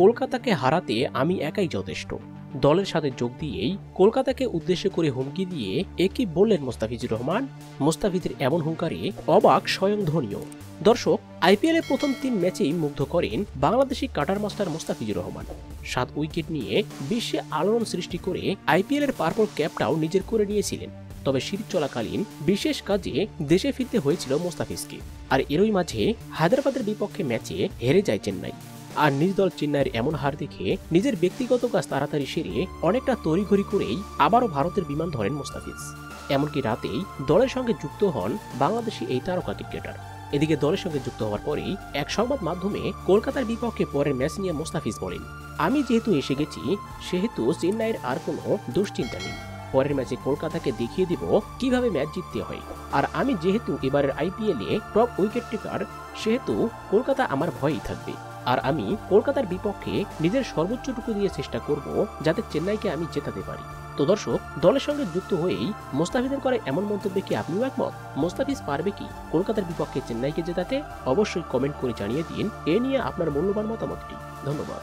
কলকাতাকে হারাতে আমি একাই যথেষ্ট। দলের সাথে যোগ দিয়েই কলকাতাকে উদ্দেশ্য করে হুমকি দিয়ে একই বললেন মোস্তাফিজুর রহমান। মোস্তাফিজের এমন হুঙ্কারে অবাক স্বয়ং ধোনিও। দর্শক, আইপিএলের প্রথম 3 ম্যাচেই মুগ্ধ করেন Bangladeshi cutter master Mustafizur Rahman. 7 wicket নিয়ে বিশ্বে আলোড়ন সৃষ্টি করে আইপিএলের পার্পল ক্যাপটাও নিজের করে নিয়েছিলেন। তবে সিরিজ চলাকালীন বিশেষ কাজে দেশে ফিরতে হয়েছিল মোস্তাফিজকে। আর এরই মাঝে হায়দ্রাবাদের বিপক্ষে ম্যাচে হেরে যায় চেন্নাই। আর নিজ দল চেন্নাইয়ের এমন হার দেখে নিজের ব্যক্তিগত কাজ তাড়াতাড়ি সেরে অনেকটা তড়িঘড়ি করেই আবারও ভারতের বিমান ধরেন মোস্তাফিজ। এমনকি রাতেই দলের সঙ্গে যুক্ত হন বাংলাদেশি এই তারকা ক্রিকেটার। এদিকে দলের সঙ্গে যুক্ত হওয়ার পরেই এক সংবাদ মাধ্যমে কলকাতার বিপক্ষে পরের ম্যাচ নিয়ে মোস্তাফিজ বলেন, আমি যেহেতু এসে গেছি সেহেতু চেন্নাইয়ের আর কোনো দুশ্চিন্তা নেই। পরের ম্যাচে কলকাতাকে দেখিয়ে দিব কিভাবে ম্যাচ জিততে হয়। আর আমি যেহেতু এবারের আইপিএলে টপ উইকেট টেকার, সেহেতু কলকাতা আমার ভয়ই থাকবে। আর আমি কলকাতার বিপক্ষে নিজের সর্বোচ্চটুকু দিয়ে চেষ্টা করব যাতে চেন্নাইকে আমি জেতাতে পারি। তো দর্শক, দলের সঙ্গে যুক্ত হয়েই মোস্তাফিজের করে এমন মন্তব্যে কি আপনিও একমত? মোস্তাফিজ পারবে কি কলকাতার বিপক্ষে চেন্নাইকে জেতাতে? অবশ্যই কমেন্ট করে জানিয়ে দিন এ নিয়ে আপনার মূল্যবান মতামতটি। ধন্যবাদ।